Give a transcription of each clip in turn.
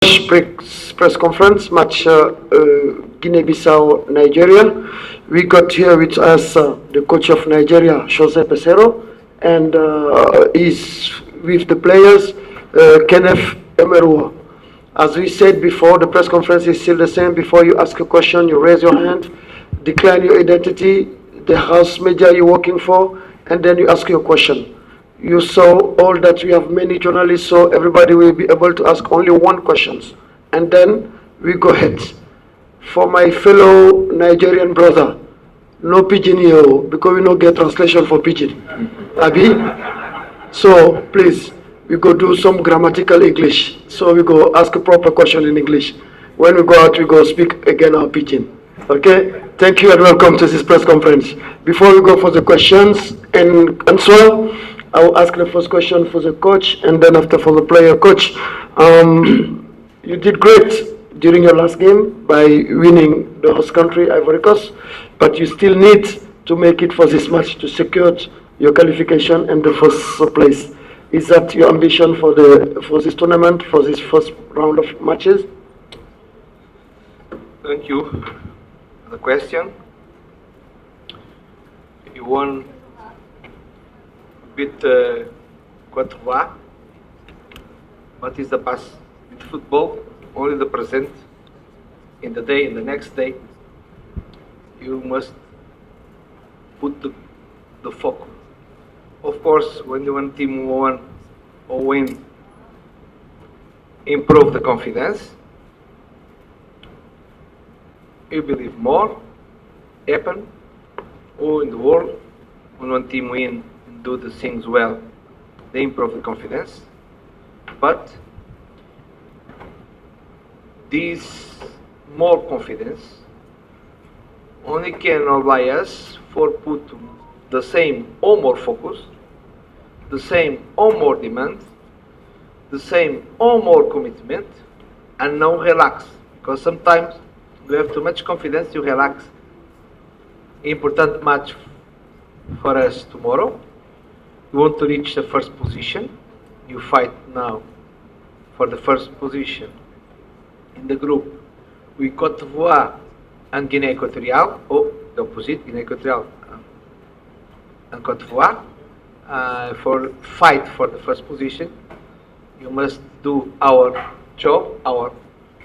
Press conference match Guinea-Bissau, Nigeria. We got here with us the coach of Nigeria, Jose Peseiro, and is with the players, Kenneth Omeruo. As we said before, the press conference is still the same. Before you ask a question, you raise your hand, decline your identity, the house media you're working for, and then you ask your question. You saw all that we have many journalists, so everybody will be able to ask only one question. And then we go ahead. For my fellow Nigerian brother, no pidgin here, because we don't get translation for pidgin. Abi? So please, we go do some grammatical English. So we go ask a proper question in English. When we go out, we go speak again our pidgin. Okay? Thank you and welcome to this press conference. Before we go for the questions and answer, I will ask the first question for the coach and then after for the player. Coach, you did great during your last game by winning the host country, Ivory Coast, but you still need to make it for this match to secure your qualification and the first place. Is that your ambition for this tournament, for this first round of matches? Thank you for the question. You won with Cote d'Ivoire. What is the past? With football, only the present. In the day, in the next day, you must put the focus. Of course, when you want team won or win, improve the confidence. You believe more happen all in the world. When one team win, do the things well, they improve the confidence. But this more confidence only can allow us for put the same or more focus, the same or more demand, the same or more commitment, and now relax. Because sometimes you have too much confidence, you relax. Important match for us tomorrow. You want to reach the first position. You fight now for the first position in the group with Cote d'Ivoire and Guinea Equatorial, or the opposite, Guinea Equatorial and Cote d'Ivoire. For fight for the first position, you must do our job, our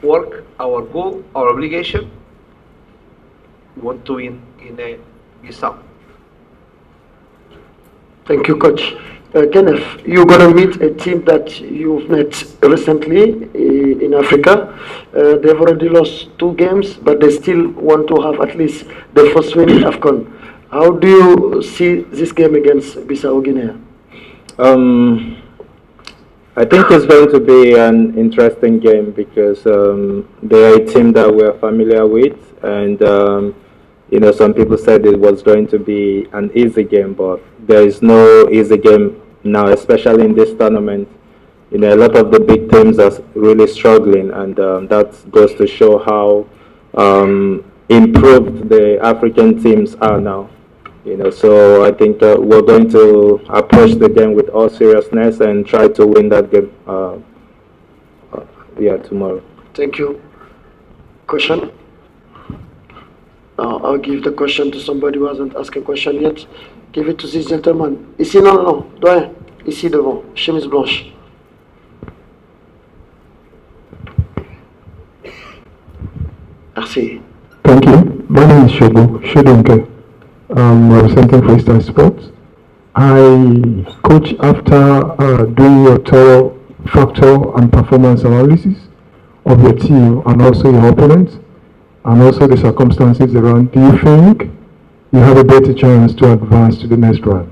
work, our goal, our obligation. We want to win Guinea-Bissau. Thank you, Coach. Kenneth, you're going to meet a team that you've met recently in Africa. They've already lost 2 games, but they still want to have at least the first win in AFCON. How do you see this game against Bissau Guinea? I think it's going to be an interesting game because they are a team that we're familiar with, and some people said it was going to be an easy game, but there is no easy game now, especially in this tournament. A lot of the big teams are really struggling, and that goes to show how improved the African teams are now. So I think we're going to approach the game with all seriousness and try to win that game tomorrow. Thank you. Question? I'll give the question to somebody who hasn't asked a question yet. Give it to this gentleman. Ici, non, doyen. Ici devant, chemise blanche. Merci. Thank you. My name is Shodonke. I'm representing Freestyle Sports. I coach after doing your thorough factor and performance analysis of your team and also your opponents and also the circumstances around. Do you think you have a better chance to advance to the next round?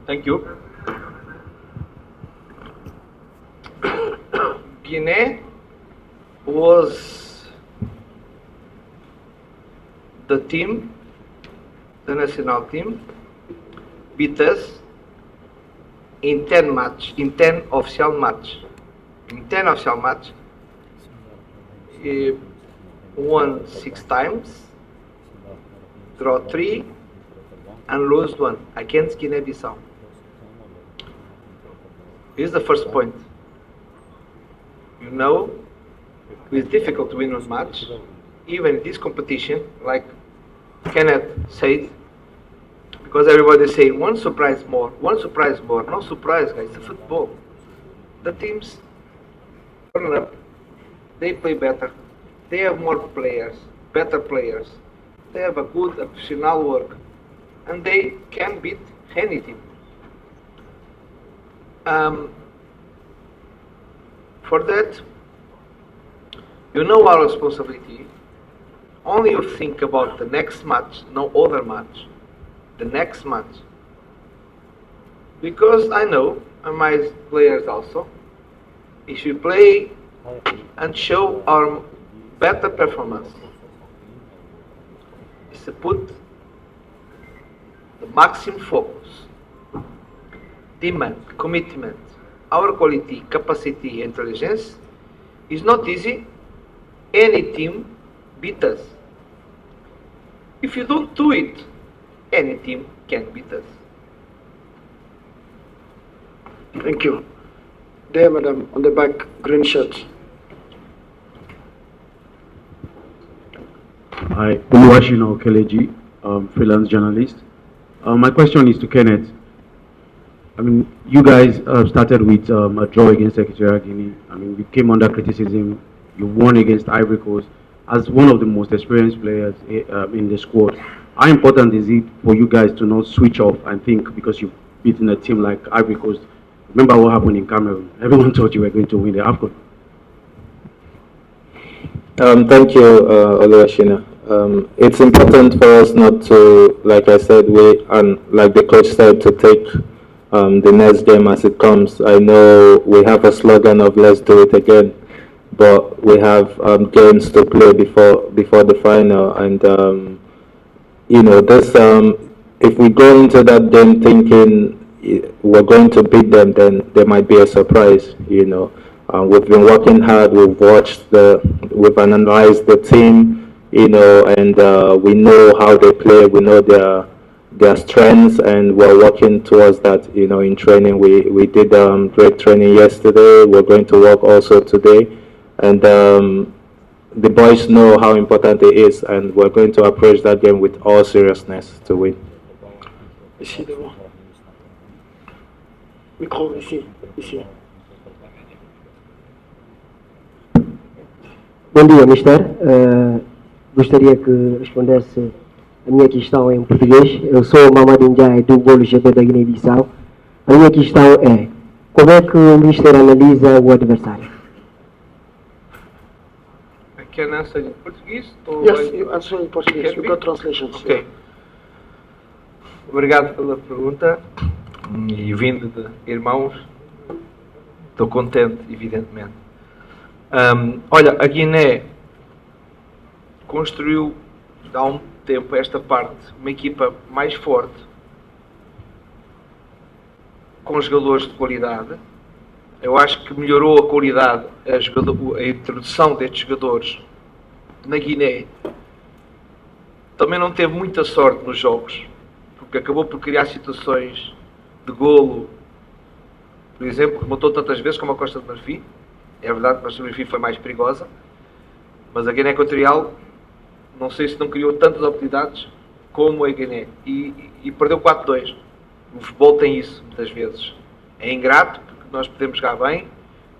Thank you. Guinea was the team, the national team, beat us in 10 official match. In 10 official match, won 6 times draw 3, and lose 1 against Guinea-Bissau. This is the first point. You know, it's difficult to win one match, even in this competition, like Kenneth said, because everybody say one surprise more. No surprise, guys. It's football. The teams turn up. They play better. They have more players, better players. They have a good professional work, and they can beat any team. For that, you know our responsibility. Only you think about the next match, no other match. The next match. Because I know, and my players also, if we play and show our better performance, is to put the maximum focus, demand, commitment, our quality, capacity, intelligence. Is not easy. Any team beat us. If you don't do it, any team can beat us. Thank you. There, madam, on the back, green shirt. Hi, Oluwashina Okeleji, freelance journalist. My question is to Kenneth. I mean, you guys started with a draw against Equatorial Guinea. I mean, you came under criticism. You won against Ivory Coast as one of the most experienced players in the squad. How important is it for you guys to not switch off and think because you've beaten a team like Ivory Coast? Remember what happened in Cameroon? Everyone thought you were going to win the AFCON. Thank you, Oluwashina. It's important for us not to, like I said, and like the coach said, to take the next game as it comes. I know we have a slogan of "Let's do it again," but we have games to play before the final, and you know, this if we go into that game thinking we're going to beat them, then there might be a surprise. You know, we've been working hard. We've analyzed the team, you know, and we know how they play. We know their strengths, and we're working towards that. You know, in training, we did great training yesterday. We're going to work also today, and the boys know how important it is, and we're going to approach that game with all seriousness to win. Ici devant. Micro, ici. Bom dia, Mister. Gostaria que respondesse a minha questão em português. Eu sou o Mamadou Ndiaye do Bolo GB da Guiné-Bissau. A minha questão é: como é que o Mister analisa o adversário? I can answer in Portuguese? Yes, you answer in Portuguese. We got translations. Ok. Obrigado pela pergunta. E vindo de irmãos, estou contente, evidentemente. Olha, a Guiné construiu há um tempo esta parte uma equipa mais forte, com jogadores de qualidade. Eu acho que melhorou a qualidade, a introdução destes jogadores na Guiné. Também não teve muita sorte nos jogos, porque acabou por criar situações de golo, por exemplo, que matou tantas vezes como a Costa de Marfim. É verdade que a Costa de Marfim foi mais perigosa, mas a Guiné Equatorial, não sei se não criou tantas oportunidades como a Guiné, e perdeu 4-2. O futebol tem isso, muitas vezes. É ingrato, porque nós podemos jogar bem,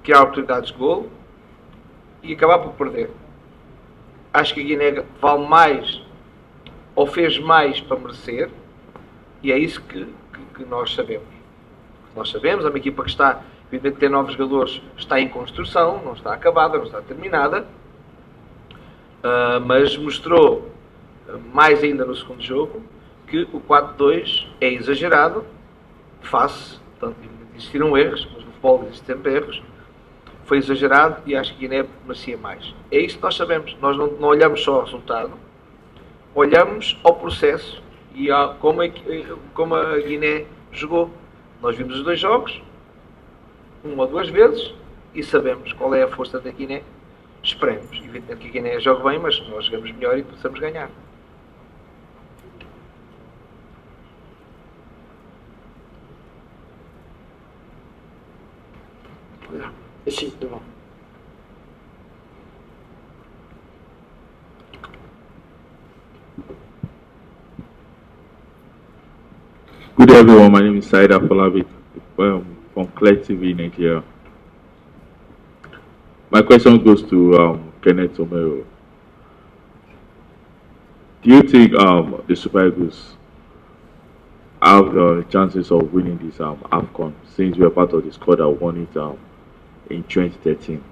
criar oportunidades de golo e acabar por perder. Acho que a Guiné vale mais, ou fez mais para merecer, e é isso que nós sabemos. Nós sabemos, é uma equipa que está, evidentemente, tem novos jogadores, está em construção, não está acabada, não está terminada, mas mostrou, mais ainda no segundo jogo, que o 4-2 é exagerado, face, portanto, existiram erros, mas no futebol existem sempre erros, foi exagerado e acho que a Guiné merecia mais. É isso que nós sabemos, nós não olhamos só ao resultado, olhamos ao processo e como a Guiné jogou. Nós vimos os dois jogos, uma ou duas vezes, e sabemos qual é a força da Guiné. Esperemos, evidentemente, que a Guiné jogue bem, mas nós jogamos melhor e possamos ganhar. Ici, devant. Good day, everyone. My name is Saida Falabi from Clear TV Nigeria. My question goes to Kenneth Omeruo. Do you think the Super Eagles have chances of winning this AFCON since we are part of the squad that won it in 2013?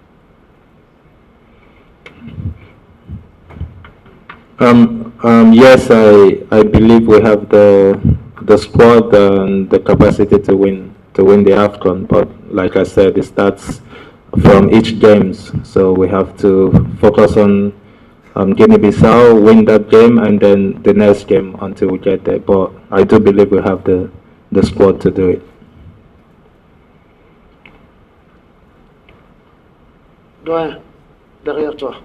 Yes, I believe we have the squad and the capacity to win the AFCON. But like I said, it starts from each games. So we have to focus on Guinea-Bissau, win that game, and then the next game until we get there. But I do believe we have the squad to do it. Doyen, derrière toi.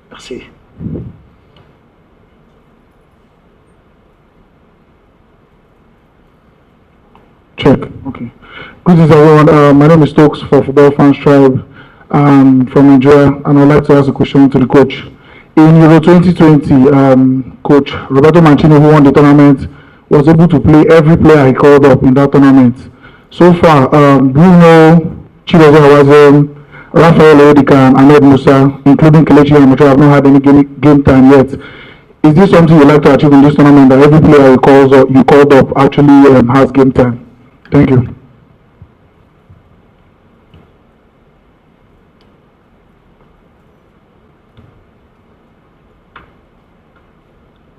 Merci. Check. Okay. Greetings, everyone. My name is Stokes for Football Fans Tribe from Nigeria, and I'd like to ask a question to the coach. In Euro 2020, Coach Roberto Mancini, who won the tournament, was able to play every player he called up in that tournament. So far, Bruno, Chidozie Awaziem, Rafael Leodika, and Ahmed Musa, including Kelechi Iheanacho, have not had any game time yet. Is this something you'd like to achieve in this tournament, that every player you called up actually has game time? Thank you.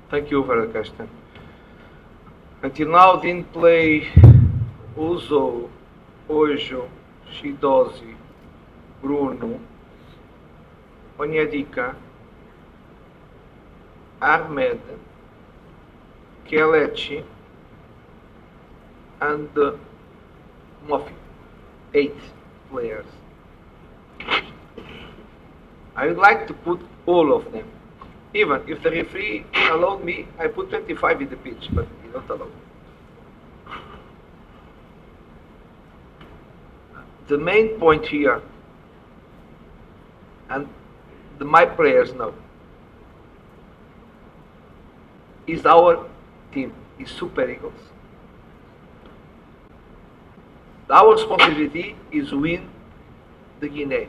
Thank you for the question. Until now, didn't play Uzo, Ojo, Chidozie, Bruno, Onyedika, Ahmed, Kelechi, and Mofi. 8 players. I would like to put all of them. Even if the referee allowed me, I put 25 in the pitch, but he don't allow. The main point here, and my players know, is our team, is Super Eagles. Our responsibility is win the Guinea.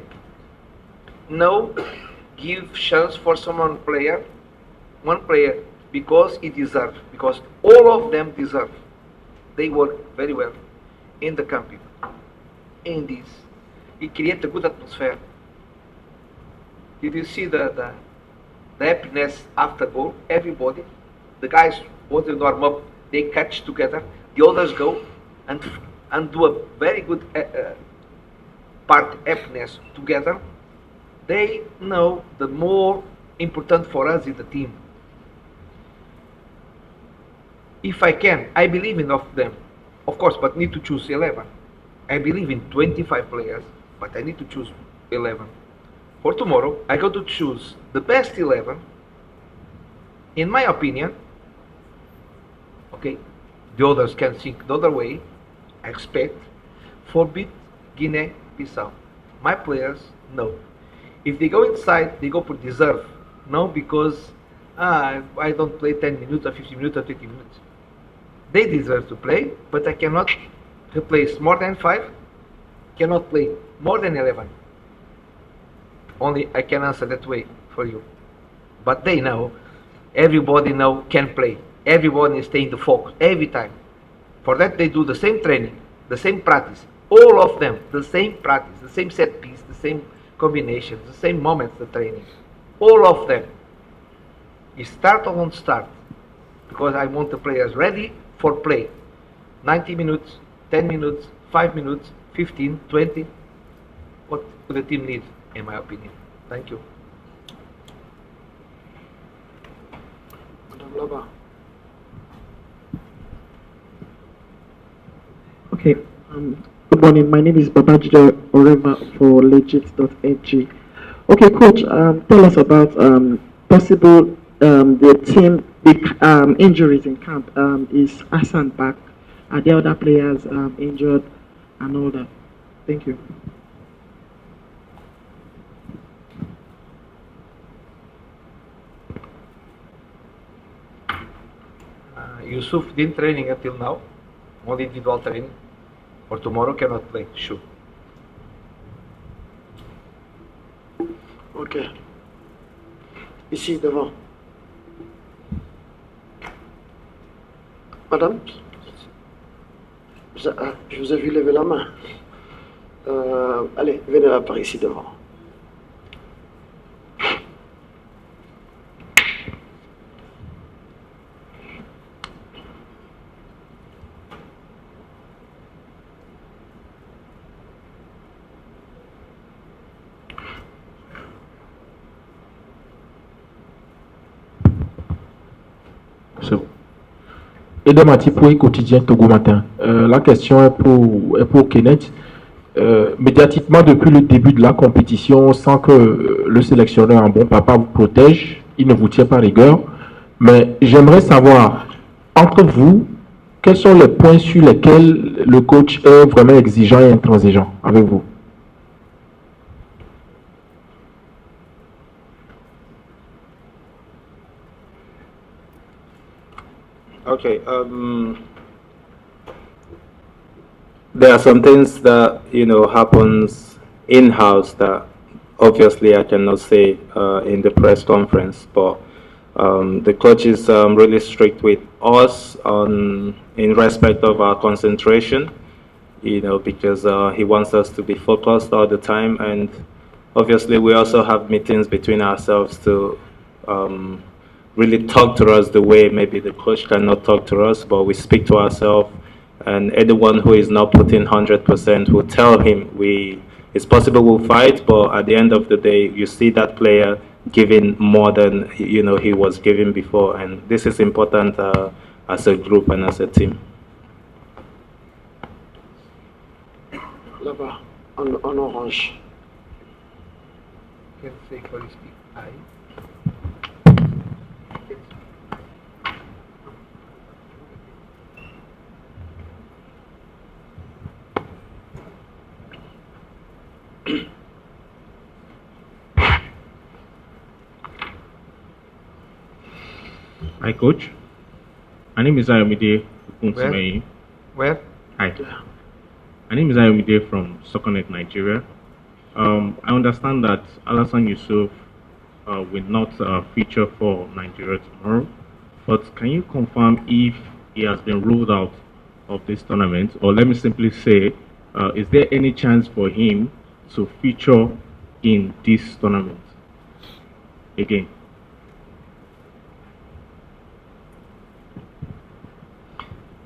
No, give chance for one player, because he deserves, because all of them deserve. They work very well in the camping, in this. It creates a good atmosphere. Did you see the happiness after goal? Everybody, the guys want to warm up, they catch together, the others go and do a very good part happiness together. They know the more important for us is the team. If I can, I believe in of them, of course, but need to choose 11. I believe in 25 players, but I need to choose 11. For tomorrow, I got to choose the best 11. In my opinion, okay, the others can think the other way. I expect for beat Guinea-Bissau. My players know. If they go inside, they go for deserve. No, because I don't play 10 minutes or 15 minutes or 20 minutes. They deserve to play, but I cannot replace more than 5, cannot play more than 11. Only I can answer that way for you. But they know, everybody know can play. Everybody is staying the focus every time. For that they do the same training, the same practice, all of them, the same practice, the same set piece, the same combinations, the same moments, the training, all of them. You start or won't start, because I want the players ready for play. 90 minutes, 10 minutes, 5 minutes, 15, 20, what the team needs, in my opinion. Thank you. Madame là-bas. Okay. Good morning. My name is Babajide Oreva for legit.ng. Okay, Coach. Tell us about possible the team injuries in camp. Is Hassan back? Are the other players injured and all that? Thank you. Yusuf didn't training until now, only individual training. For tomorrow cannot play, sure. Ok. Ici, devant. Madame, je vous ai vu lever la main. Allez, venez là par ici devant. Edem Atipoué, quotidien Togo Matin. La question est pour Kenneth. Médiatiquement, depuis le début de la compétition, sans que le sélectionneur, un bon papa, vous protège, il ne vous tient pas rigueur. Mais j'aimerais savoir, entre vous, quels sont les points sur lesquels le coach est vraiment exigeant et intransigeant avec vous? Okay. There are some things that happens in house that obviously I cannot say in the press conference, but the coach is really strict with us in respect of our concentration. Because he wants us to be focused all the time, and obviously we also have meetings between ourselves to really talk to us the way maybe the coach cannot talk to us, but we speak to ourselves, and anyone who is not putting 100% will tell him it's possible we'll fight, but at the end of the day, you see that player giving more than he was giving before, and this is important as a group and as a team. Là-bas, en orange. Can say for you speak I. Hi, coach. My name is Ayomide Ukuntumei. Where? Hi. My name is Ayomide from Sokonet, Nigeria. I understand that Alassane Yusuf will not feature for Nigeria tomorrow, but can you confirm if he has been ruled out of this tournament, or let me simply say, is there any chance for him to feature in this tournament again?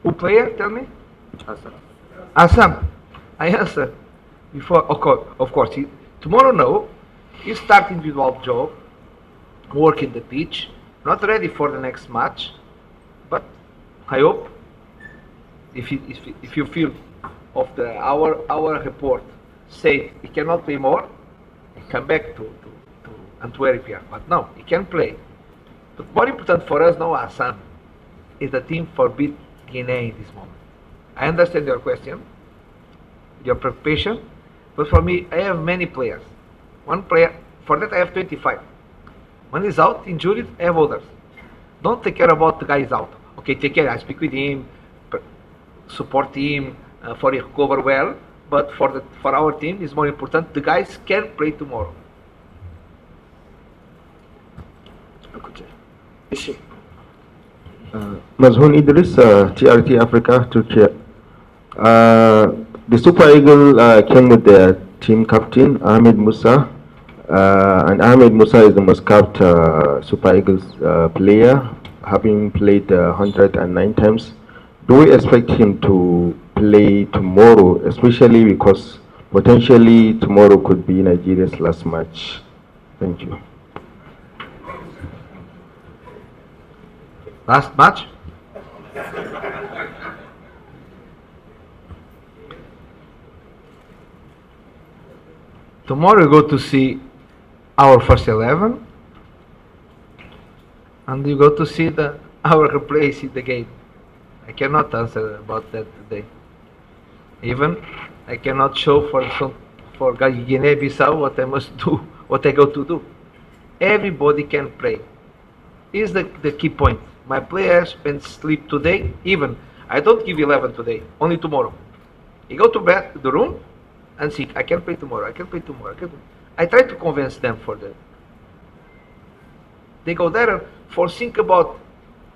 Who player? Tell me. Assam. I answer before. Of course. Tomorrow, no. He's starting individual job, working the pitch, not ready for the next match, but I hope if you feel of our report say he cannot play more, come back to Antwerp. But no, he can play. But more important for us now, Assam, is the team for beat Guinea in this moment. I understand your question, your preoccupation, but for me, I have many players. One player, for that I have 25. One is out, injured, I have others. Don't take care about the guy is out. Okay, take care, I speak with him, support him, for he recover well, but for our team, it's more important, the guys can play tomorrow. Ici. Mazhoun Idris, TRT Africa, Turkey. The Super Eagle came with their team captain, Ahmed Musa, and Ahmed Musa is the most capped Super Eagles player, having played 109 times. Do we expect him to play tomorrow, especially because potentially tomorrow could be Nigeria's last match? Thank you. Last match? Tomorrow we go to see our first 11, and you go to see our replace in the game. I cannot answer about that today. Even I cannot show for Guinea-Bissau what I must do, what I go to do. Everybody can play. Is the key point. My players can sleep today, even I don't give 11 today, only tomorrow. You go to bed, the room, and see, I can play tomorrow, I can play tomorrow. I try to convince them for that. They go there for think about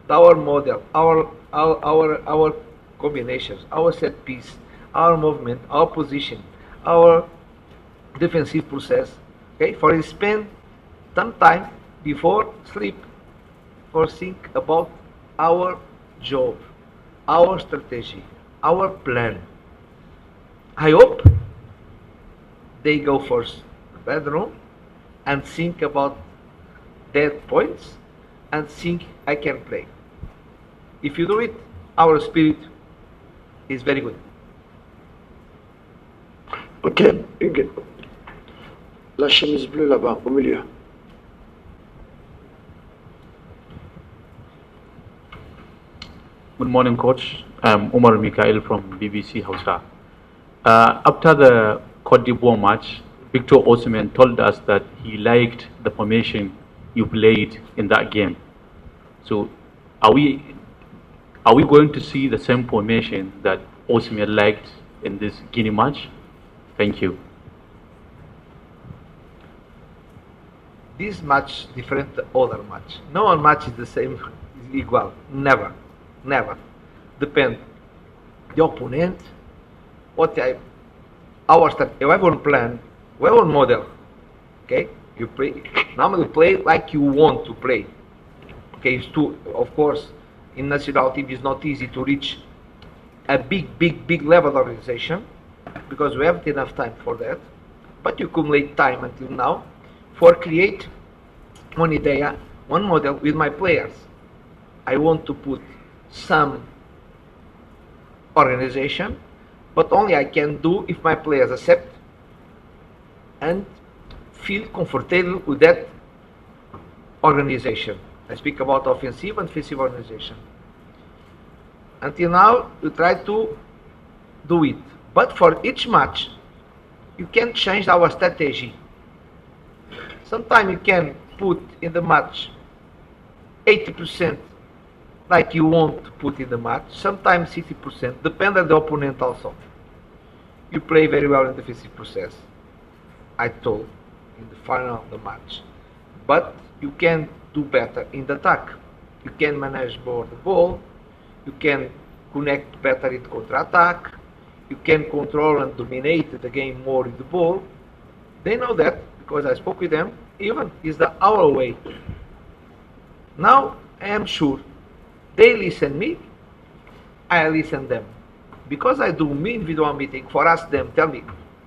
our model, our combinations, our set piece, our movement, our position, our defensive process. Okay, for you spend some time before sleep for think about our job, our strategy, our plan. I hope they go first the bedroom and think about their points and think I can play. If you do it, our spirit is very good. Ok, Hugues. La chemise bleue là-bas, au milieu. Good morning, Coach. I'm Omar Mikhail from BBC Hausa. After the Cote d'Ivoire match, Victor Osimhen told us that he liked the formation you played in that game. So, are we going to see the same formation that Osimhen liked in this Guinea match? Thank you. This match different the other match. No one match is the same, is equal. Never, never. Depend the opponent. Our start. We have one plan. We have one model. Okay, you play. Normally play like you want to play. Okay, it's too. Of course, in national team it's not easy to reach a big level organization because we haven't enough time for that. But you accumulate time until now for create one idea, one model with my players. I want to put some organization, but only I can do if my players accept and feel comfortable with that organization. I speak about offensive and defensive organization. Until now, we try to do it. But for each match, you can change our strategy. Sometimes you can put in the match 80% like you want to put in the match. Sometimes 60%, depend on the opponent also. You play very well in the defensive process, I told in the final of the match. But you can do better in the attack. You can manage more the ball. You can connect better in counter-attack. You can control and dominate the game more with the ball. They know that because I spoke with them. Even is our way. Now I am sure they listen me. I listen them. Because I do me individual meeting for us them tell me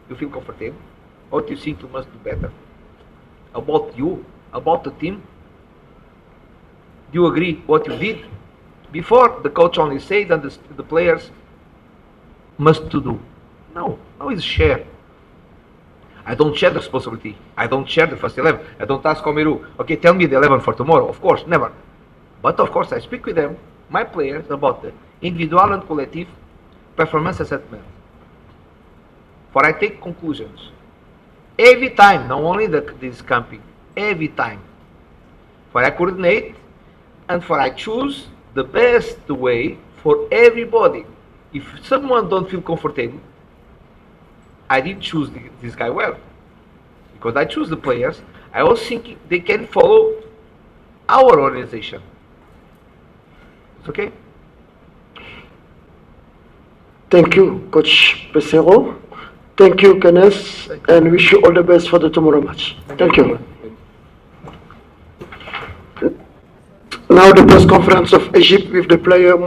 you feel comfortable. What you think you must do better about you, about the team. Do you agree what you did? Before the coach only said and the players must to do. No, now it's share. I don't share the responsibility. I don't share the first 11. I don't ask Omeruo, okay, tell me the 11 for tomorrow. Of course, never. But of course, I speak with them, my players, about the individual and collective performance assessment. For I take conclusions. Every time, not only this camping, every time. For I coordinate and for I choose the best way for everybody. If someone don't feel comfortable, I didn't choose this guy well. Because I choose the players, I was thinking they can follow our organization. It's okay? Thank you, Coach Peseiro. Thank you, Kenneth, and wish you all the best for the tomorrow match. Thank you. Now the press conference of Egypt with the player.